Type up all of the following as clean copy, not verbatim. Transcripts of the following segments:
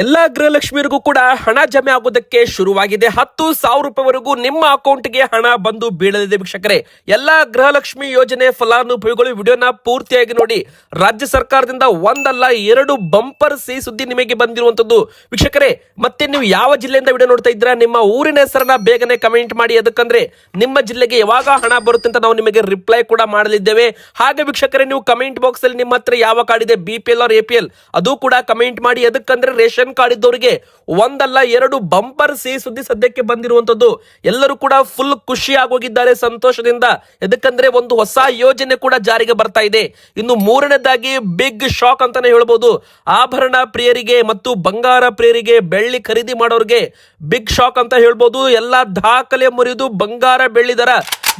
ಎಲ್ಲಾ ಗೃಹಲಕ್ಷ್ಮಿಯರಿಗೂ ಕೂಡ ಹಣ ಜಮೆ ಆಗೋದಕ್ಕೆ ಶುರುವಾಗಿದೆ. 10,000 ರೂಪಾಯಿವರೆಗೂ ನಿಮ್ಮ ಅಕೌಂಟ್ಗೆ ಹಣ ಬಂದು ಬೀಳಲಿದೆ ವೀಕ್ಷಕರೇ. ಎಲ್ಲಾ ಗೃಹಲಕ್ಷ್ಮಿ ಯೋಜನೆ ಫಲಾನುಭವಿಗಳು ವಿಡಿಯೋನ ಪೂರ್ತಿಯಾಗಿ ನೋಡಿ. ರಾಜ್ಯ ಸರ್ಕಾರದಿಂದ ಒಂದಲ್ಲ ಎರಡು ಬಂಪರ್ ಸಿಹಿ ಸುದ್ದಿ ನಿಮಗೆ ಬಂದಿರುವಂತದ್ದು ವೀಕ್ಷಕರೇ. ಮತ್ತೆ ನೀವು ಯಾವ ಜಿಲ್ಲೆಯಿಂದ ವಿಡಿಯೋ ನೋಡ್ತಾ ಇದ್ದೀರಾ, ನಿಮ್ಮ ಊರಿನ ಹೆಸರನ್ನ ಬೇಗನೆ ಕಮೆಂಟ್ ಮಾಡಿ. ಅದಕ್ಕಂದ್ರೆ ನಿಮ್ಮ ಜಿಲ್ಲೆಗೆ ಯಾವಾಗ ಹಣ ಬರುತ್ತೆ ಅಂತ ನಾವು ನಿಮಗೆ ರಿಪ್ಲೈ ಕೂಡ ಮಾಡಲಿದ್ದೇವೆ. ಹಾಗೆ ವೀಕ್ಷಕರೇ, ನೀವು ಕಮೆಂಟ್ ಬಾಕ್ಸ್ ಅಲ್ಲಿ ನಿಮ್ಮ ಹತ್ರ ಯಾವ ಕಾರ್ಡ್ ಇದೆ, BPL or APL, ಅದು ಕೂಡ ಕಮೆಂಟ್ ಮಾಡಿ. ಅದಕ್ಕಂದ್ರೆ ರೇಷನ್ ಕಾರ್ಡ್ ಇದ್ದವರಿಗೆ ಒಂದಲ್ಲ ಎರಡು ಬಂಪರ್ ಸಿಹಿ ಸುದ್ದಿ ಸದ್ಯಕ್ಕೆ ಬಂದಿರುವಂತದ್ದು. ಎಲ್ಲರೂ ಕೂಡ ಫುಲ್ ಖುಷಿ ಆಗೋಗಿದ್ದಾರೆ ಸಂತೋಷದಿಂದ. ಯಾಕಂದ್ರೆ ಒಂದು ಹೊಸ ಯೋಜನೆ ಕೂಡ ಜಾರಿಗೆ ಬರ್ತಾ ಇದೆ. ಇನ್ನು ಮೂರನೇದಾಗಿ ಬಿಗ್ ಶಾಕ್ ಅಂತಾನೆ ಹೇಳ್ಬೋದು. ಆಭರಣ ಪ್ರಿಯರಿಗೆ ಮತ್ತು ಬಂಗಾರ ಪ್ರಿಯರಿಗೆ, ಬೆಳ್ಳಿ ಖರೀದಿ ಮಾಡೋರಿಗೆ ಬಿಗ್ ಶಾಕ್ ಅಂತ ಹೇಳ್ಬೋದು. ಎಲ್ಲಾ ದಾಖಲೆ ಮುರಿದು ಬಂಗಾರ ಬೆಳ್ಳಿ ದರ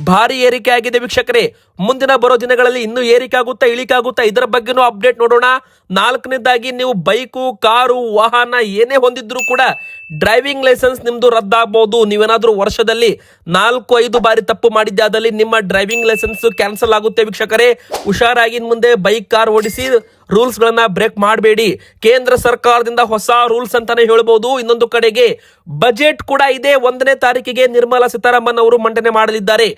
ಭಾರಿ ಏರಿಕೆ ಆಗಿದೆ ವೀಕ್ಷಕರೇ. ಮುಂದಿನ ಬರೋ ದಿನಗಳಲ್ಲಿ ಇನ್ನೂ ಏರಿಕೆ ಆಗುತ್ತಾ ಇಳಿಕೆ ಆಗುತ್ತಾ, ಇದರ ಬಗ್ಗೆನೂ ಅಪ್ಡೇಟ್ ನೋಡೋಣ. ನಾಲ್ಕನೇದಾಗಿ, ನೀವು ಬೈಕು, ಕಾರು, ವಾಹನ ಏನೇ ಹೊಂದಿದ್ರು ಕೂಡ ಡ್ರೈವಿಂಗ್ ಲೈಸೆನ್ಸ್ ನಿಮ್ದು ರದ್ದಾಗಬಹುದು. ನೀವೇನಾದ್ರೂ ವರ್ಷದಲ್ಲಿ 4-5 ಬಾರಿ ತಪ್ಪು ಮಾಡಿದ್ದೆ ಆದಲ್ಲಿ ನಿಮ್ಮ ಡ್ರೈವಿಂಗ್ ಲೈಸೆನ್ಸ್ ಕ್ಯಾನ್ಸಲ್ ಆಗುತ್ತೆ ವೀಕ್ಷಕರೇ. ಹುಷಾರಾಗಿ ಮುಂದೆ ಬೈಕ್, ಕಾರ್ ಓಡಿಸಿ. ರೂಲ್ಸ್ ಗಳನ್ನ ಬ್ರೇಕ್ ಮಾಡಬೇಡಿ. ಕೇಂದ್ರ ಸರ್ಕಾರದಿಂದ ಹೊಸ ರೂಲ್ಸ್ ಅಂತಾನೆ ಹೇಳ್ಬೋದು. ಇನ್ನೊಂದು ಕಡೆಗೆ ಬಜೆಟ್ ಕೂಡ ಇದೆ. 1ನೇ ತಾರೀಕಿಗೆ ನಿರ್ಮಲಾ ಸೀತಾರಾಮನ್ ಅವರು ಮಂಡನೆ ಮಾಡಲಿದ್ದಾರೆ.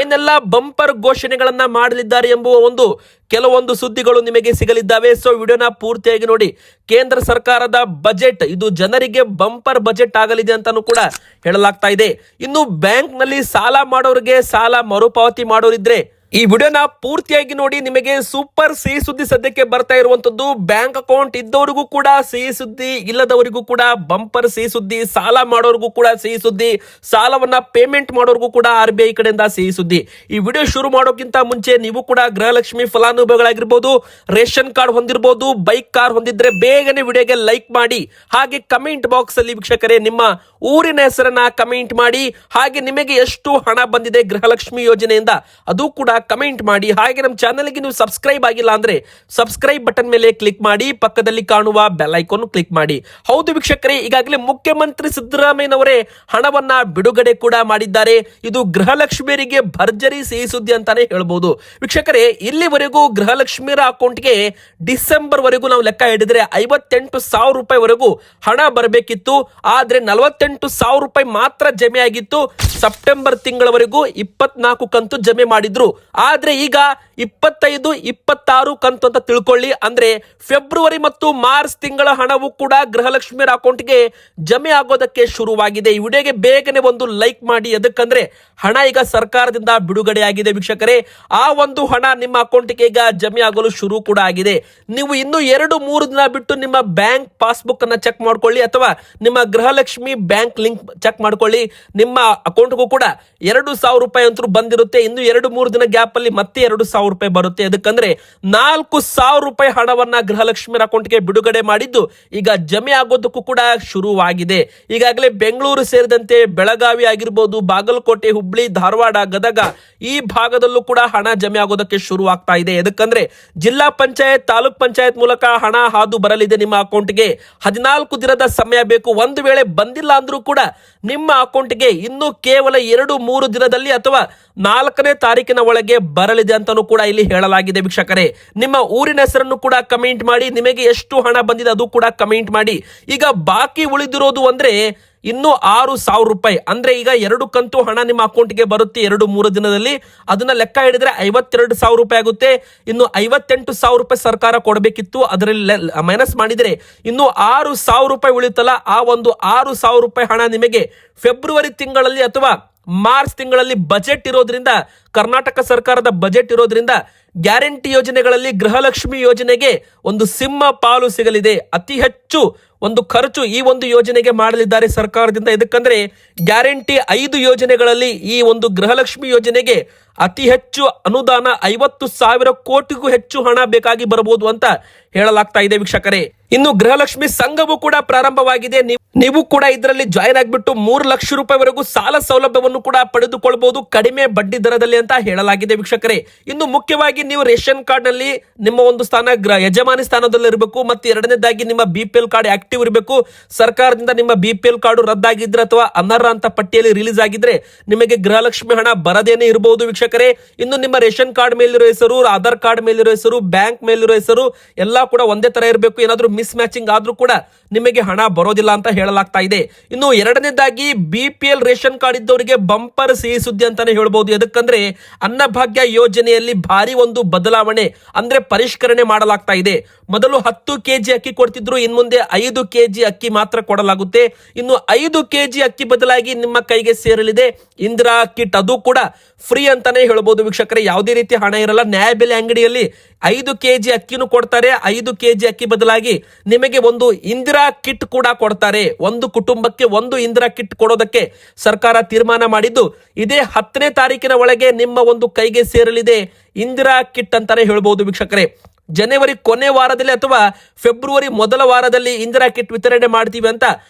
ಏನೆಲ್ಲ ಬಂಪರ್ ಘೋಷಣೆಗಳನ್ನ ಮಾಡಲಿದ್ದಾರೆ ಎಂಬುವ ಕೆಲವೊಂದು ಸುದ್ದಿಗಳು ನಿಮಗೆ ಸಿಗಲಿದ್ದಾವೆ. ಸೊ ವಿಡಿಯೋನ ಪೂರ್ತಿಯಾಗಿ ನೋಡಿ. ಕೇಂದ್ರ ಸರ್ಕಾರದ ಬಜೆಟ್ ಇದು ಜನರಿಗೆ ಬಂಪರ್ ಬಜೆಟ್ ಆಗಲಿದೆ ಅಂತಾನೂ ಕೂಡ ಹೇಳಲಾಗ್ತಾ ಇದೆ. ಇನ್ನು ಬ್ಯಾಂಕ್ ನಲ್ಲಿ ಸಾಲ ಮಾಡೋರಿಗೆ, ಸಾಲ ಮರುಪಾವತಿ ಮಾಡೋರಿದ್ರೆ ಈ ವಿಡಿಯೋನ ಪೂರ್ತಿಯಾಗಿ ನೋಡಿ. ನಿಮಗೆ ಸೂಪರ್ ಸಿಹಿ ಸುದ್ದಿ ಸದ್ಯಕ್ಕೆ ಬರ್ತಾ ಇರುವಂತದ್ದು. ಬ್ಯಾಂಕ್ ಅಕೌಂಟ್ ಇದ್ದವರಿಗೂ ಕೂಡ ಸಿಹಿ ಸುದ್ದಿ, ಇಲ್ಲದವರಿಗೂ ಕೂಡ ಬಂಪರ್ ಸಿಹಿ ಸುದ್ದಿ. ಸಾಲ ಮಾಡೋರಿಗೂ ಕೂಡ ಸಿಹಿ ಸುದ್ದಿ, ಸಾಲವನ್ನ ಪೇಮೆಂಟ್ ಮಾಡೋರಿಗೂ ಕೂಡ RBI ಕಡೆಯಿಂದ ಸಿಹಿ ಸುದ್ದಿ. ಈ ವಿಡಿಯೋ ಶುರು ಮಾಡೋಕ್ಕಿಂತ ಮುಂಚೆ ನೀವು ಕೂಡ ಗೃಹಲಕ್ಷ್ಮಿ ಫಲಾನುಭವಿಗಳಾಗಿರ್ಬೋದು, ರೇಷನ್ ಕಾರ್ಡ್ ಹೊಂದಿರಬಹುದು, ಬೈಕ್, ಕಾರ್ ಹೊಂದಿದ್ರೆ ಬೇಗನೆ ವಿಡಿಯೋಗೆ ಲೈಕ್ ಮಾಡಿ. ಹಾಗೆ ಕಮೆಂಟ್ ಬಾಕ್ಸ್ ಅಲ್ಲಿ ವೀಕ್ಷಕರೇ ನಿಮ್ಮ ಊರಿನ ಹೆಸರನ್ನ ಕಮೆಂಟ್ ಮಾಡಿ. ಹಾಗೆ ನಿಮಗೆ ಎಷ್ಟು ಹಣ ಬಂದಿದೆ ಗೃಹಲಕ್ಷ್ಮಿ ಯೋಜನೆಯಿಂದ ಅದು ಕೂಡ ಕಮೆಂಟ್ ಮಾಡಿ. ಹಾಗೆ ನಮ್ಮ ಚಾನೆಲ್ಗೆ ನೀವು ಸಬ್ಸ್ಕ್ರೈಬ್ ಆಗಿಲ್ಲ ಅಂದ್ರೆ ಸಬ್ಸ್ಕ್ರೈಬ್ ಬಟನ್ ಮೇಲೆ ಕ್ಲಿಕ್ ಮಾಡಿ, ಪಕ್ಕದಲ್ಲಿ ಕಾಣುವ ಬೆಲ್ ಐಕಾನ್ ಕ್ಲಿಕ್ ಮಾಡಿ. ಹೌದು ವೀಕ್ಷಕರೇ, ಈಗಾಗಲೇ ಮುಖ್ಯಮಂತ್ರಿ ಸಿದ್ದರಾಮಯ್ಯನವರೇ ಹಣವನ್ನ ಬಿಡುಗಡೆ ಕೂಡ ಮಾಡಿದ್ದಾರೆ. ಇದು ಗೃಹಲಕ್ಷ್ಮಿಯರಿಗೆ ಭರ್ಜರಿ ಸಿಹಿ ಸುದ್ದಿ ಅಂತಾನೆ ಹೇಳ್ಬಹುದು ವೀಕ್ಷಕರೇ. ಇಲ್ಲಿವರೆಗೂ ಗೃಹಲಕ್ಷ್ಮಿಯರ ಅಕೌಂಟ್ಗೆ ಡಿಸೆಂಬರ್ ವರೆಗೂ ನಾವು ಲೆಕ್ಕ ಹಿಡಿದ್ರೆ 58,000 ರೂಪಾಯಿವರೆಗೂ ಹಣ ಬರಬೇಕಿತ್ತು. ಆದ್ರೆ 48,000 ರೂಪಾಯಿ ಮಾತ್ರ ಜಮೆ ಆಗಿತ್ತು. ಸೆಪ್ಟೆಂಬರ್ ತಿಂಗಳವರೆಗೂ 24 ಕಂತು ಜಮೆ ಮಾಡಿದ್ರು. ಆದ್ರೆ ಈಗ 25, 26 ಕಂತು ಅಂತ ತಿಳ್ಕೊಳ್ಳಿ. ಅಂದ್ರೆ ಫೆಬ್ರವರಿ ಮತ್ತು ಮಾರ್ಚ್ ತಿಂಗಳ ಹಣವು ಕೂಡ ಗೃಹಲಕ್ಷ್ಮಿಯರ ಅಕೌಂಟ್ಗೆ ಜಮೆ ಆಗೋದಕ್ಕೆ ಶುರುವಾಗಿದೆ. ಈ ವಿಡಿಯೋಗೆ ಬೇಗನೆ ಒಂದು ಲೈಕ್ ಮಾಡಿ. ಅದಕ್ಕಂದ್ರೆ ಹಣ ಈಗ ಸರ್ಕಾರದಿಂದ ಬಿಡುಗಡೆ ಆಗಿದೆ ವೀಕ್ಷಕರೇ. ಆ ಹಣ ನಿಮ್ಮ ಅಕೌಂಟ್ಗೆ ಈಗ ಜಮೆ ಆಗಲು ಶುರು ಕೂಡ ಆಗಿದೆ. ನೀವು ಇನ್ನು 2-3 ದಿನ ಬಿಟ್ಟು ನಿಮ್ಮ ಬ್ಯಾಂಕ್ ಪಾಸ್ಬುಕ್ ಅನ್ನ ಚೆಕ್ ಮಾಡ್ಕೊಳ್ಳಿ, ಅಥವಾ ನಿಮ್ಮ ಗೃಹಲಕ್ಷ್ಮಿ ಬ್ಯಾಂಕ್ ಲಿಂಕ್ ಚೆಕ್ ಮಾಡ್ಕೊಳ್ಳಿ. ನಿಮ್ಮ ಅಕೌಂಟ್ಗೂ ಕೂಡ 2,000 ರೂಪಾಯಿ ಅಂತೂ ಬಂದಿರುತ್ತೆ. ಇನ್ನು 2-3 ದಿನ ಗ್ಯಾಪ್ ಅಲ್ಲಿ ಮತ್ತೆ 2,000 ರೂಪಾಯಿ ಬರುತ್ತೆ. ಅದಕ್ಕಂದ್ರೆ 4,000 ರೂಪಾಯಿ ಹಣವನ್ನ ಗೃಹಲಕ್ಷ್ಮಿ ಅಕೌಂಟ್ಗೆ ಬಿಡುಗಡೆ ಮಾಡಿದ್ದು ಈಗ ಜಮೆ ಆಗೋದಕ್ಕೂ ಕೂಡ ಶುರುವಾಗಿದೆ. ಈಗಾಗಲೇ ಬೆಂಗಳೂರು ಸೇರಿದಂತೆ ಬೆಳಗಾವಿ ಆಗಿರ್ಬೋದು, ಬಾಗಲಕೋಟೆ, ಹುಬ್ಳಿ, ಧಾರವಾಡ, ಗದಗ ಈ ಭಾಗದಲ್ಲೂ ಕೂಡ ಹಣ ಜಮೆ ಆಗೋದಕ್ಕೆ ಶುರು ಆಗ್ತಾ ಇದೆ. ಅದಕ್ಕಂದ್ರೆ ಜಿಲ್ಲಾ ಪಂಚಾಯತ್, ತಾಲೂಕ್ ಪಂಚಾಯತ್ ಮೂಲಕ ಹಣ ಹಾದು ಬರಲಿದೆ ನಿಮ್ಮ ಅಕೌಂಟ್ಗೆ. 14 ದಿನದ ಸಮಯ ಬೇಕು. ಒಂದು ವೇಳೆ ಬಂದಿಲ್ಲ ಅಂದ್ರೂ ಕೂಡ ನಿಮ್ಮ ಅಕೌಂಟ್ಗೆ ಇನ್ನು ಕೇವಲ 2-3 ದಿನದಲ್ಲಿ ಅಥವಾ 4ನೇ ತಾರೀಕಿನ ಒಳಗೆ ಬರಲಿದೆ ಅಂತಾನೂ ಕೂಡ ಇಲ್ಲಿ ಹೇಳಲಾಗಿದೆ ವೀಕ್ಷಕರೇ. ನಿಮ್ಮ ಊರಿನ ಹೆಸರನ್ನು ಕೂಡ ಕಮೆಂಟ್ ಮಾಡಿ. ನಿಮಗೆ ಎಷ್ಟು ಹಣ ಬಂದಿದೆ ಅದು ಕೂಡ ಕಮೆಂಟ್ ಮಾಡಿ. ಈಗ ಬಾಕಿ ಉಳಿದಿರೋದು ಅಂದ್ರೆ ಇನ್ನು 6,000 ರೂಪಾಯಿ. ಅಂದ್ರೆ ಈಗ 2 ಕಂತು ಹಣ ನಿಮ್ಮ ಅಕೌಂಟ್ಗೆ ಬರುತ್ತೆ 2-3 ದಿನದಲ್ಲಿ. ಅದನ್ನ ಲೆಕ್ಕ ಹಿಡಿದ್ರೆ 52,000 ರೂಪಾಯಿ ಆಗುತ್ತೆ. ಇನ್ನು 58,000 ರೂಪಾಯಿ ಸರ್ಕಾರ ಕೊಡಬೇಕಿತ್ತು. ಅದರಲ್ಲಿ ಮೈನಸ್ ಮಾಡಿದ್ರೆ ಇನ್ನು 6,000 ರೂಪಾಯಿ ಉಳಿತಲ್ಲ. ಆ 6,000 ರೂಪಾಯಿ ಹಣ ನಿಮಗೆ ಫೆಬ್ರವರಿ ತಿಂಗಳಲ್ಲಿ ಅಥವಾ ಮಾರ್ಚ್ ತಿಂಗಳಲ್ಲಿ ಬಜೆಟ್ ಇರೋದ್ರಿಂದ, ಕರ್ನಾಟಕ ಸರ್ಕಾರದ ಬಜೆಟ್ ಇರೋದ್ರಿಂದ ಗ್ಯಾರಂಟಿ ಯೋಜನೆಗಳಲ್ಲಿ ಗೃಹಲಕ್ಷ್ಮಿ ಯೋಜನೆಗೆ ಸಿಂಹ ಪಾಲು ಸಿಗಲಿದೆ. ಅತಿ ಹೆಚ್ಚು ಖರ್ಚು ಈ ಯೋಜನೆಗೆ ಮಾಡಲಿದ್ದಾರೆ ಸರ್ಕಾರದಿಂದ. ಇದಕ್ಕಂದ್ರೆ ಗ್ಯಾರಂಟಿ 5 ಯೋಜನೆಗಳಲ್ಲಿ ಈ ಗೃಹಲಕ್ಷ್ಮಿ ಯೋಜನೆಗೆ ಅತಿ ಹೆಚ್ಚು ಅನುದಾನ 50,000 ಕೋಟಿಗೂ ಹೆಚ್ಚು ಹಣ ಬೇಕಾಗಿ ಬರಬಹುದು ಅಂತ ಹೇಳಲಾಗ್ತಾ ಇದೆ ವೀಕ್ಷಕರೇ. ಇನ್ನು ಗೃಹಲಕ್ಷ್ಮಿ ಸಂಘವು ಕೂಡ ಪ್ರಾರಂಭವಾಗಿದೆ. ನೀವು ಕೂಡ ಇದರಲ್ಲಿ ಜಾಯಿನ್ ಆಗಿಬಿಟ್ಟು 3 ಲಕ್ಷ ರೂಪಾಯಿವರೆಗೂ ಸಾಲ ಸೌಲಭ್ಯವನ್ನು ಕೂಡ ಪಡೆದುಕೊಳ್ಳಬಹುದು ಕಡಿಮೆ ಬಡ್ಡಿ ದರದಲ್ಲಿ ಅಂತ ಹೇಳಲಾಗಿದೆ ವೀಕ್ಷಕರೇ. ಇನ್ನು ಮುಖ್ಯವಾಗಿ ನೀವು ರೇಷನ್ ಕಾರ್ಡ್ ನಲ್ಲಿ ನಿಮ್ಮ ಒಂದು ಸ್ಥಾನ ಯಜಮಾನಿ ಸ್ಥಾನದಲ್ಲಿ ಇರಬೇಕು. ಮತ್ತು ಎರಡನೇದಾಗಿ ನಿಮ್ಮ BPL ಕಾರ್ಡ್ ಆಕ್ಟಿವ್ ಇರಬೇಕು. ಸರ್ಕಾರದಿಂದ ನಿಮ್ಮ BPL ಕಾರ್ಡ್ ರದ್ದಾಗಿದ್ರೆ ಅಥವಾ ಅನರ್ಹ ಅಂತ ಪಟ್ಟಿಯಲ್ಲಿ ರಿಲೀಸ್ ಆಗಿದ್ರೆ ನಿಮಗೆ ಗೃಹಲಕ್ಷ್ಮಿ ಹಣ ಬರದೇನೆ ಇರಬಹುದು ವೀಕ್ಷಕರೇ. ಇನ್ನು ನಿಮ್ಮ ರೇಷನ್ ಕಾರ್ಡ್ ಮೇಲಿರೋ ಹೆಸರು, ಆಧಾರ್ ಕಾರ್ಡ್ ಮೇಲಿರೋ ಹೆಸರು, ಬ್ಯಾಂಕ್ ಮೇಲಿರೋ ಹೆಸರು ಎಲ್ಲಾ ಕೂಡ ಒಂದೇ ತರ ಇರಬೇಕು. ಏನಾದ್ರೂ ಮಿಸ್ ಮ್ಯಾಚಿಂಗ್ ಆದ್ರೂ ಕೂಡ ನಿಮಗೆ ಹಣ ಬರೋದಿಲ್ಲ ಅಂತ ಹೇಳಲಾಗ್ತಾ ಇದೆ. ಇನ್ನು ಎರಡನೇದಾಗಿ BPL ರೇಷನ್ ಕಾರ್ಡ್ ಇದ್ದವರಿಗೆ ಬಂಪರ್ ಸಿಹಿ ಸುದ್ದಿ ಅಂತಾನೆ ಹೇಳ್ಬಹುದು. ಎದಕ್ಕಂದ್ರೆ ಅನ್ನಭಾಗ್ಯ ಯೋಜನೆಯಲ್ಲಿ ಭಾರಿ ಒಂದು ಬದಲಾವಣೆ ಅಂದ್ರೆ ಪರಿಷ್ಕರಣೆ ಮಾಡಲಾಗ್ತಾ ಇದೆ. ಮೊದಲು 10 kg ಅಕ್ಕಿ ಕೊಡ್ತಿದ್ರು, ಇನ್ ಮುಂದೆ 5 kg ಅಕ್ಕಿ ಮಾತ್ರ ಕೊಡಲಾಗುತ್ತೆ. ಇನ್ನು 5 kg ಅಕ್ಕಿ ಬದಲಾಗಿ ನಿಮ್ಮ ಕೈಗೆ ಸೇರಲಿದೆ ಇಂದಿರಾ ಕಿಟ್, ಅದು ಕೂಡ ಫ್ರೀ ಅಂತಾನೆ ಹೇಳ್ಬಹುದು ವೀಕ್ಷಕರೇ. ಯಾವುದೇ ರೀತಿ ಹಣ ಇರಲ್ಲ. ನ್ಯಾಯಬೆಲೆ ಅಂಗಡಿಯಲ್ಲಿ 5 kg ಅಕ್ಕಿನೂ ಕೊಡ್ತಾರೆ. 5 kg ಅಕ್ಕಿ ಬದಲಾಗಿ ನಿಮಗೆ ಒಂದು ಇಂದಿರಾ ಕಿಟ್ ಕೂಡ ಕೊಡ್ತಾರೆ. ಒಂದು ಕುಟುಂಬಕ್ಕೆ ಒಂದು ಇಂದಿರಾ ಕಿಟ್ ಕೊಡೋದಕ್ಕೆ ಸರ್ಕಾರ ತೀರ್ಮಾನ ಮಾಡಿದ್ದು ಇದೇ 10ನೇ ತಾರೀಕಿನ ಒಳಗೆ ನಿಮ್ಮ ಒಂದು ಕೈಗೆ ಸೇರಲಿದೆ ಇಂದಿರಾ ಕಿಟ್ ಅಂತಾನೆ ಹೇಳ್ಬಹುದು ವೀಕ್ಷಕರೇ. ಜನವರಿ ಕೊನೆ ವಾರದಲ್ಲಿ ಅಥವಾ ಫೆಬ್ರವರಿ ಮೊದಲ ವಾರದಲ್ಲಿ ಇಂದಿರಾ ಕಿಟ್ ವಿತರಣೆ ಮಾಡ್ತೀವಿ ಅಂತ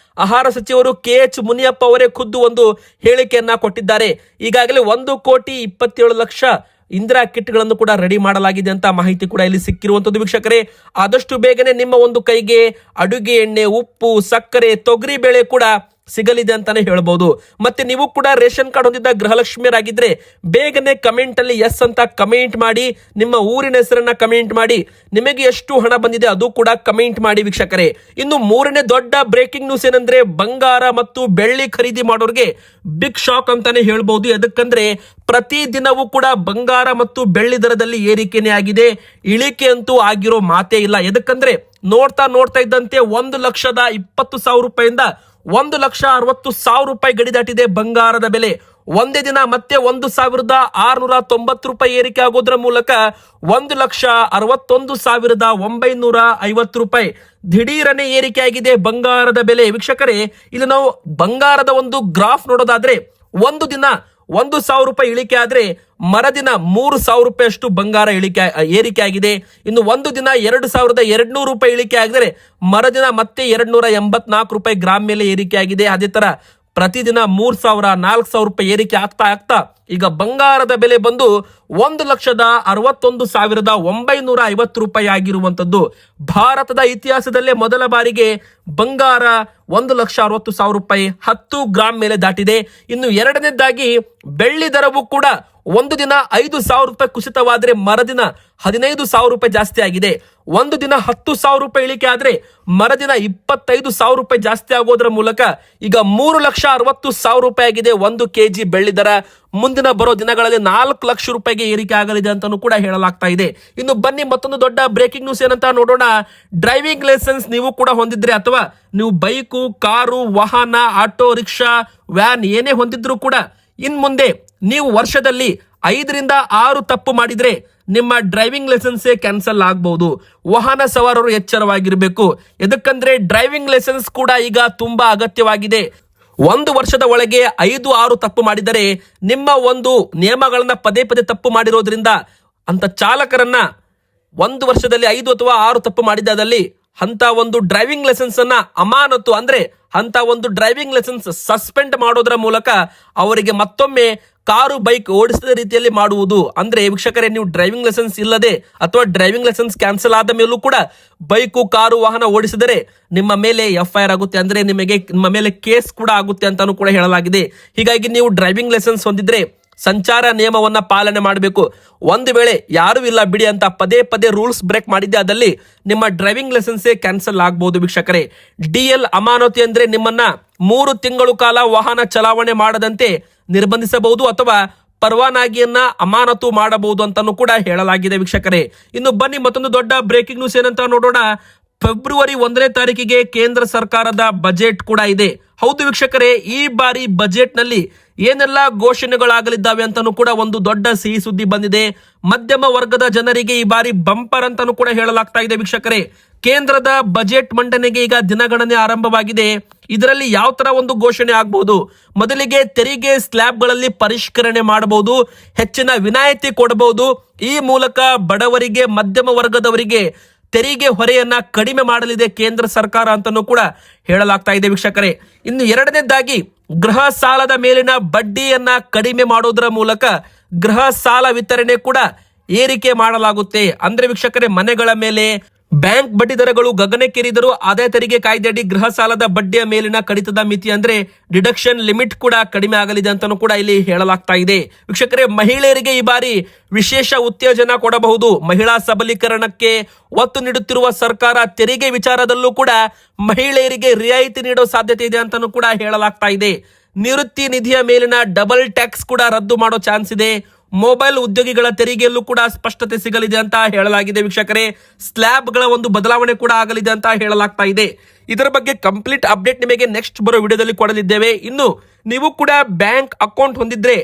ಆಹಾರ ಸಚಿವರು KH ಮುನಿಯಪ್ಪ ಅವರೇ ಖುದ್ದು ಒಂದು ಹೇಳಿಕೆಯನ್ನ ಕೊಟ್ಟಿದ್ದಾರೆ. ಈಗಾಗಲೇ 1,27,00,000 ಇಂದಿರಾ ಕಿಟ್ಗಳನ್ನು ಕೂಡ ರೆಡಿ ಮಾಡಲಾಗಿದೆ ಅಂತ ಮಾಹಿತಿ ಕೂಡ ಇಲ್ಲಿ ಸಿಕ್ಕಿರುವಂತದ್ದು ವೀಕ್ಷಕರೇ. ಆದಷ್ಟು ಬೇಗನೆ ನಿಮ್ಮ ಒಂದು ಕೈಗೆ ಅಡುಗೆ ಎಣ್ಣೆ, ಉಪ್ಪು, ಸಕ್ಕರೆ, ತೊಗರಿ ಬೇಳೆ ಕೂಡ ಸಿಗಲಿದೆ ಅಂತಾನೆ ಹೇಳ್ಬಹುದು. ಮತ್ತೆ ನೀವು ಕೂಡ ರೇಷನ್ ಕಾರ್ಡ್ ಹೊಂದಿದ್ದ ಗೃಹಲಕ್ಷ್ಮಿಯರಾಗಿದ್ರೆ ಬೇಗನೆ ಕಮೆಂಟ್ ಅಲ್ಲಿ ಎಸ್ ಅಂತ ಕಮೆಂಟ್ ಮಾಡಿ, ನಿಮ್ಮ ಊರಿನ ಹೆಸರನ್ನ ಕಮೆಂಟ್ ಮಾಡಿ, ನಿಮಗೆ ಎಷ್ಟು ಹಣ ಬಂದಿದೆ ಅದು ಕೂಡ ಕಮೆಂಟ್ ಮಾಡಿ ವೀಕ್ಷಕರೇ. ಇನ್ನು ಮೂರನೇ ದೊಡ್ಡ ಬ್ರೇಕಿಂಗ್ ನ್ಯೂಸ್ ಏನಂದ್ರೆ ಬಂಗಾರ ಮತ್ತು ಬೆಳ್ಳಿ ಖರೀದಿ ಮಾಡೋರಿಗೆ ಬಿಗ್ ಶಾಕ್ ಅಂತಾನೆ ಹೇಳ್ಬಹುದು. ಎದಕ್ಕಂದ್ರೆ ಪ್ರತಿ ದಿನವೂ ಕೂಡ ಬಂಗಾರ ಮತ್ತು ಬೆಳ್ಳಿ ದರದಲ್ಲಿ ಏರಿಕೆನೇ ಆಗಿದೆ. ಇಳಿಕೆ ಅಂತೂ ಆಗಿರೋ ಮಾತೇ ಇಲ್ಲ. ಎದಕ್ಕಂದ್ರೆ ನೋಡ್ತಾ ಇದ್ದಂತೆ 1,20,000 ರೂಪಾಯಿಂದ 1,60,000 ರೂಪಾಯಿ ಗಡಿ ದಾಟಿದೆ ಬಂಗಾರದ ಬೆಲೆ. ಒಂದೇ ದಿನ ಮತ್ತೆ 1,690 ರೂಪಾಯಿ ಏರಿಕೆ ಆಗೋದ್ರ ಮೂಲಕ 1,61,950 ರೂಪಾಯಿ ದಿಢೀರನೆ ಏರಿಕೆ ಆಗಿದೆ ಬಂಗಾರದ ಬೆಲೆ ವೀಕ್ಷಕರೇ. ಇಲ್ಲಿ ನಾವು ಬಂಗಾರದ ಒಂದು ಗ್ರಾಫ್ ನೋಡೋದಾದ್ರೆ ಒಂದು ದಿನ 1,000 ರೂಪಾಯಿ ಇಳಿಕೆ ಆದ್ರೆ ಮರದಿನ 3,000 ರೂಪಾಯಿ ಅಷ್ಟು ಬಂಗಾರ ಏರಿಕೆ ಆಗಿದೆ. ಇನ್ನು ಒಂದು ದಿನ 2,200 ರೂಪಾಯಿ ಇಳಿಕೆ ಆಗಿದ್ರೆ ಮರದಿನ ಮತ್ತೆ 284 ರೂಪಾಯಿ ಗ್ರಾಮ್ ಮೇಲೆ ಏರಿಕೆ ಆಗಿದೆ. ಅದೇ ತರ ಪ್ರತಿದಿನ 3,000 4,000 ರೂಪಾಯಿ ಏರಿಕೆ ಆಗ್ತಾ ಈಗ ಬಂಗಾರದ ಬೆಲೆ ಬಂದು 1,61,950 ರೂಪಾಯಿ ಆಗಿರುವಂತದ್ದು. ಭಾರತದ ಇತಿಹಾಸದಲ್ಲೇ ಮೊದಲ ಬಾರಿಗೆ ಬಂಗಾರ 1,60,000 ರೂಪಾಯಿ 10 ಗ್ರಾಮ್ ಮೇಲೆ ದಾಟಿದೆ. ಇನ್ನು ಎರಡನೇದಾಗಿ ಬೆಳ್ಳಿ ದರವು ಕೂಡ ಒಂದು ದಿನ 5,000 ರೂಪಾಯಿ ಕುಸಿತವಾದ್ರೆ ಮರದಿನ 15,000 ರೂಪಾಯಿ ಜಾಸ್ತಿ ಆಗಿದೆ. ಒಂದು ದಿನ 10,000 ರೂಪಾಯಿ ಇಳಿಕೆ ಆದ್ರೆ ಮರದಿನ 25,000 ರೂಪಾಯಿ ಜಾಸ್ತಿ ಆಗೋದ್ರ ಮೂಲಕ ಈಗ 3,60,000 ರೂಪಾಯಿ ಆಗಿದೆ 1 kg ಬೆಳ್ಳಿ ದರ. ಮುಂದಿನ ಬರೋ ದಿನಗಳಲ್ಲಿ 4 ಲಕ್ಷ ರೂಪಾಯಿಗೆ ಏರಿಕೆ ಆಗಲಿದೆ ಅಂತಾನೂ ಕೂಡ ಹೇಳಲಾಗ್ತಾ ಇದೆ. ಇನ್ನು ಬನ್ನಿ ಮತ್ತೊಂದು ದೊಡ್ಡ ಬ್ರೇಕಿಂಗ್ ನ್ಯೂಸ್ ಏನಂತ ನೋಡೋಣ. ಡ್ರೈವಿಂಗ್ ಲೈಸೆನ್ಸ್ ನೀವು ಕೂಡ ಹೊಂದಿದ್ರೆ ಅಥವಾ ನೀವು ಬೈಕು, ಕಾರು, ವಾಹನ, ಆಟೋ ರಿಕ್ಷಾ, ವ್ಯಾನ್ ಏನೇ ಹೊಂದಿದ್ರು ಕೂಡ ಇನ್ ಮುಂದೆ ನೀವು ವರ್ಷದಲ್ಲಿ 5ರಿಂದ 6 ತಪ್ಪು ಮಾಡಿದ್ರೆ ನಿಮ್ಮ ಡ್ರೈವಿಂಗ್ ಲೈಸೆನ್ಸ್ ಕ್ಯಾನ್ಸಲ್ ಆಗಬಹುದು. ವಾಹನ ಸವಾರರು ಎಚ್ಚರವಾಗಿರಬೇಕು. ಎದಕ್ಕಂದ್ರೆ ಡ್ರೈವಿಂಗ್ ಲೈಸೆನ್ಸ್ ಕೂಡ ಈಗ ತುಂಬಾ ಅಗತ್ಯವಾಗಿದೆ. 1 ವರ್ಷದ ಒಳಗೆ 5-6 ತಪ್ಪು ಮಾಡಿದರೆ ನಿಮ್ಮ ಒಂದು ನಿಯಮಗಳನ್ನ ಪದೇ ತಪ್ಪು ಮಾಡಿರೋದ್ರಿಂದ ಅಂತ ಚಾಲಕರನ್ನ 1 ವರ್ಷದಲ್ಲಿ 5 ಅಥವಾ 6 ತಪ್ಪು ಮಾಡಿದಲ್ಲಿ ಅಂತ ಒಂದು ಡ್ರೈವಿಂಗ್ ಲೈಸೆನ್ಸ್ ಅನ್ನ ಅಮಾನತು ಅಂದ್ರೆ ಅಂತ ಒಂದು ಡ್ರೈವಿಂಗ್ ಲೈಸೆನ್ಸ್ ಸಸ್ಪೆಂಡ್ ಮಾಡೋದ್ರ ಮೂಲಕ ಅವರಿಗೆ ಮತ್ತೊಮ್ಮೆ ಕಾರು ಬೈಕ್ ಓಡಿಸಿದ ರೀತಿಯಲ್ಲಿ ಮಾಡುವುದು. ಅಂದ್ರೆ ವೀಕ್ಷಕರೇ, ನೀವು ಡ್ರೈವಿಂಗ್ ಲೈಸೆನ್ಸ್ ಇಲ್ಲದೆ ಅಥವಾ ಡ್ರೈವಿಂಗ್ ಲೈಸೆನ್ಸ್ ಕ್ಯಾನ್ಸಲ್ ಆದ ಮೇಲೂ ಕೂಡ ಬೈಕು, ಕಾರು, ವಾಹನ ಓಡಿಸಿದರೆ ನಿಮ್ಮ ಮೇಲೆ FIR ಆಗುತ್ತೆ. ಅಂದ್ರೆ ನಿಮ್ಮ ಮೇಲೆ ಕೇಸ್ ಕೂಡ ಆಗುತ್ತೆ ಅಂತಾನೂ ಕೂಡ ಹೇಳಲಾಗಿದೆ. ಹೀಗಾಗಿ ನೀವು ಡ್ರೈವಿಂಗ್ ಲೈಸೆನ್ಸ್ ಹೊಂದಿದ್ರೆ ಸಂಚಾರ ನಿಯಮವನ್ನ ಪಾಲನೆ ಮಾಡಬೇಕು. ಒಂದು ವೇಳೆ ಯಾರು ಇಲ್ಲ ಬಿಡಿ ಅಂತ ಪದೇ ರೂಲ್ಸ್ ಬ್ರೇಕ್ ಮಾಡಿದ್ದೆ ಅದಲ್ಲಿ ನಿಮ್ಮ ಡ್ರೈವಿಂಗ್ ಲೈಸೆನ್ಸ್ ಕ್ಯಾನ್ಸಲ್ ಆಗಬಹುದು ವೀಕ್ಷಕರೇ. DL ಅಮಾನತಿ ಅಂದ್ರೆ ನಿಮ್ಮನ್ನ 3 ತಿಂಗಳು ಕಾಲ ವಾಹನ ಚಲಾವಣೆ ಮಾಡದಂತೆ ನಿರ್ಬಂಧಿಸಬಹುದು ಅಥವಾ ಪರವಾನಗಿಯನ್ನ ಅಮಾನತು ಮಾಡಬಹುದು ಅಂತಾನೂ ಕೂಡ ಹೇಳಲಾಗಿದೆ ವೀಕ್ಷಕರೇ. ಇನ್ನು ಬನ್ನಿ ಮತ್ತೊಂದು ದೊಡ್ಡ ಬ್ರೇಕಿಂಗ್ ನ್ಯೂಸ್ ಏನಂತ ನೋಡೋಣ. ಫೆಬ್ರವರಿ 1ನೇ ತಾರೀಕಿಗೆ ಕೇಂದ್ರ ಸರ್ಕಾರದ ಬಜೆಟ್ ಕೂಡ ಇದೆ. ಹೌದು ವೀಕ್ಷಕರೇ, ಈ ಬಾರಿ ಬಜೆಟ್ ನಲ್ಲಿ ಏನೆಲ್ಲ ಘೋಷಣೆಗಳಾಗಲಿದ್ದಾವೆ ಅಂತಾನೂ ಕೂಡ ಒಂದು ದೊಡ್ಡ ಸಿಹಿ ಸುದ್ದಿ ಬಂದಿದೆ. ಮಧ್ಯಮ ವರ್ಗದ ಜನರಿಗೆ ಈ ಬಾರಿ ಬಂಪರ್ ಅಂತಾನೂ ಕೂಡ ಹೇಳಲಾಗ್ತಾ ಇದೆ ವೀಕ್ಷಕರೇ. ಕೇಂದ್ರದ ಬಜೆಟ್ ಮಂಡನೆಗೆ ಈಗ ದಿನಗಣನೆ ಆರಂಭವಾಗಿದೆ. ಇದರಲ್ಲಿ ಯಾವ ತರ ಒಂದು ಘೋಷಣೆ ಆಗಬಹುದು? ಮೊದಲಿಗೆ ತೆರಿಗೆ ಸ್ಲ್ಯಾಬ್ಗಳಲ್ಲಿ ಪರಿಷ್ಕರಣೆ ಮಾಡಬಹುದು, ಹೆಚ್ಚಿನ ವಿನಾಯಿತಿ ಕೊಡಬಹುದು. ಈ ಮೂಲಕ ಬಡವರಿಗೆ, ಮಧ್ಯಮ ವರ್ಗದವರಿಗೆ ತೆರಿಗೆ ಹೊರೆಯನ್ನ ಕಡಿಮೆ ಮಾಡಲಿದೆ ಕೇಂದ್ರ ಸರ್ಕಾರ ಅಂತಾನೂ ಕೂಡ ಹೇಳಲಾಗ್ತಾ ಇದೆ ವೀಕ್ಷಕರೇ. ಇನ್ನು ಎರಡನೇದಾಗಿ ಗೃಹ ಸಾಲದ ಮೇಲಿನ ಬಡ್ಡಿಯನ್ನ ಕಡಿಮೆ ಮಾಡೋದ್ರ ಮೂಲಕ ಗೃಹ ಸಾಲ ವಿತರಣೆ ಕೂಡ ಏರಿಕೆ ಮಾಡಲಾಗುತ್ತೆ. ಅಂದ್ರೆ ವೀಕ್ಷಕರೇ, ಮನೆಗಳ ಮೇಲೆ ಬ್ಯಾಂಕ್ ಬಡ್ಡಿ ದರಗಳು ಗಗನಕ್ಕೇರಿದರೂ ಆದಾಯ ತೆರಿಗೆ ಕಾಯ್ದೆಯಡಿ ಗೃಹ ಸಾಲದ ಬಡ್ಡಿಯ ಮೇಲಿನ ಕಡಿತದ ಮಿತಿ ಅಂದ್ರೆ ಡಿಡಕ್ಷನ್ ಲಿಮಿಟ್ ಕೂಡ ಕಡಿಮೆ ಆಗಲಿದೆ ಅಂತಾನೂ ಕೂಡ ಇಲ್ಲಿ ಹೇಳಲಾಗ್ತಾ ಇದೆ. ವೀಕ್ಷಕರೇ, ಮಹಿಳೆಯರಿಗೆ ಈ ಬಾರಿ ವಿಶೇಷ ಉತ್ತೇಜನ ಕೊಡಬಹುದು. ಮಹಿಳಾ ಸಬಲೀಕರಣಕ್ಕೆ ಒತ್ತು ನೀಡುತ್ತಿರುವ ಸರ್ಕಾರ ತೆರಿಗೆ ವಿಚಾರದಲ್ಲೂ ಕೂಡ ಮಹಿಳೆಯರಿಗೆ ರಿಯಾಯಿತಿ ನೀಡೋ ಸಾಧ್ಯತೆ ಇದೆ ಅಂತಾನೂ ಕೂಡ ಹೇಳಲಾಗ್ತಾ ಇದೆ. ನಿವೃತ್ತಿ ನಿಧಿಯ ಮೇಲಿನ ಡಬಲ್ ಟ್ಯಾಕ್ಸ್ ಕೂಡ ರದ್ದು ಮಾಡೋ ಚಾನ್ಸ್ ಇದೆ. ಮೊಬೈಲ್ ಉದ್ಯೋಗಿಗಳ ತೆರಿಗೆಯಲ್ಲೂ ಕೂಡ ಸ್ಪಷ್ಟತೆ ಸಿಗಲಿದೆ ಅಂತ ಹೇಳಲಾಗಿದೆ. ವೀಕ್ಷಕರೇ, ಸ್ಲ್ಯಾಬ್ಗಳ ಒಂದು ಬದಲಾವಣೆ ಕೂಡ ಆಗಲಿದೆ ಅಂತ ಹೇಳಲಾಗ್ತಾ ಇದೆ. ಇದರ ಬಗ್ಗೆ ಕಂಪ್ಲೀಟ್ ಅಪ್ಡೇಟ್ ನಿಮಗೆ ನೆಕ್ಸ್ಟ್ ಬರೋ ವಿಡಿಯೋದಲ್ಲಿ ಕೊಡಲಿದ್ದೇವೆ. ಇನ್ನು ನೀವು ಕೂಡ ಬ್ಯಾಂಕ್ ಅಕೌಂಟ್ ಹೊಂದಿದ್ರೆ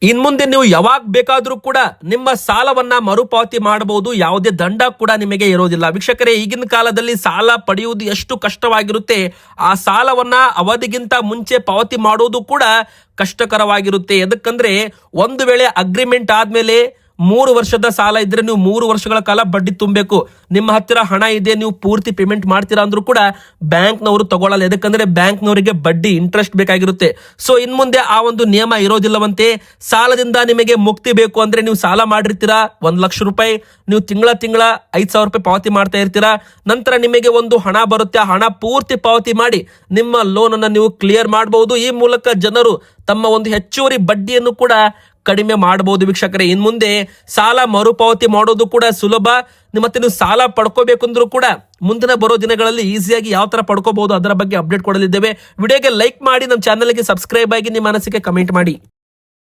ಇನ್ಮುಂದೆ ನೀವು ಯಾವಾಗ ಬೇಕಾದ್ರೂ ಕೂಡ ನಿಮ್ಮ ಸಾಲವನ್ನ ಮರುಪಾವತಿ ಮಾಡಬಹುದು. ಯಾವುದೇ ದಂಡ ಕೂಡ ನಿಮಗೆ ಇರೋದಿಲ್ಲ. ವೀಕ್ಷಕರೇ, ಈಗಿನ ಕಾಲದಲ್ಲಿ ಸಾಲ ಪಡೆಯುವುದು ಎಷ್ಟು ಕಷ್ಟವಾಗಿರುತ್ತೆ, ಆ ಸಾಲವನ್ನ ಅವಧಿಗಿಂತ ಮುಂಚೆ ಪಾವತಿ ಮಾಡುವುದು ಕೂಡ ಕಷ್ಟಕರವಾಗಿರುತ್ತೆ. ಎದಕ್ಕಂದ್ರೆ ಒಂದು ವೇಳೆ ಅಗ್ರಿಮೆಂಟ್ ಆದ್ಮೇಲೆ 3 ವರ್ಷದ ಸಾಲ ಇದ್ರೆ ನೀವು 3 ವರ್ಷಗಳ ಕಾಲ ಬಡ್ಡಿ ತುಂಬಬೇಕು. ನಿಮ್ಮ ಹತ್ತಿರ ಹಣ ಇದೆ, ನೀವು ಪೂರ್ತಿ ಪೇಮೆಂಟ್ ಮಾಡ್ತೀರಾ ಅಂದ್ರೂ ಕೂಡ ಬ್ಯಾಂಕ್ನವರು ತಗೊಳ್ಳಲ್ಲ. ಯಾಕಂದ್ರೆ ಬ್ಯಾಂಕ್ನವರಿಗೆ ಬಡ್ಡಿ ಇಂಟ್ರೆಸ್ಟ್ ಬೇಕಾಗಿರುತ್ತೆ. ಸೊ ಇನ್ಮುಂದೆ ಆ ಒಂದು ನಿಯಮ ಇರೋದಿಲ್ಲವಂತೆ. ಸಾಲದಿಂದ ನಿಮಗೆ ಮುಕ್ತಿ ಬೇಕು ಅಂದ್ರೆ ನೀವು ಸಾಲ ಮಾಡಿರ್ತೀರಾ 1 ಲಕ್ಷ ರೂಪಾಯಿ, ನೀವು ತಿಂಗಳ 5,000 ರೂಪಾಯಿ ಪಾವತಿ ಮಾಡ್ತಾ ಇರ್ತೀರಾ. ನಂತರ ನಿಮಗೆ ಒಂದು ಹಣ ಬರುತ್ತೆ, ಆ ಹಣ ಪೂರ್ತಿ ಪಾವತಿ ಮಾಡಿ ನಿಮ್ಮ ಲೋನ್ ಅನ್ನ ನೀವು ಕ್ಲಿಯರ್ ಮಾಡಬಹುದು. ಈ ಮೂಲಕ ಜನರು ತಮ್ಮ ಒಂದು ಹೆಚ್ಚುವರಿ ಬಡ್ಡಿಯನ್ನು ಕೂಡ ಕಡಿಮೆ ಮಾಡಬಹುದು. ವೀಕ್ಷಕರೇ, ಇನ್ ಮುಂದೆ ಸಾಲ ಮರುಪಾವತಿ ಮಾಡೋದು ಕೂಡ ಸುಲಭ. ಮತ್ತೆ ನೀವು ಸಾಲ ಪಡ್ಕೋಬೇಕಂದ್ರೂ ಕೂಡ ಮುಂದಿನ ಬರೋ ದಿನಗಳಲ್ಲಿ ಈಸಿಯಾಗಿ ಯಾವ ತರ ಪಡ್ಕೋಬಹುದು ಅದರ ಬಗ್ಗೆ ಅಪ್ಡೇಟ್ ಕೊಡಲಿದ್ದೇವೆ. ವಿಡಿಯೋಗೆ ಲೈಕ್ ಮಾಡಿ, ನಮ್ಮ ಚಾನಲ್ಗೆ ಸಬ್ಸ್ಕ್ರೈಬ್ ಆಗಿ ನಿಮ್ಮ ಅನಿಸಿಕೆ ಕಮೆಂಟ್ ಮಾಡಿ.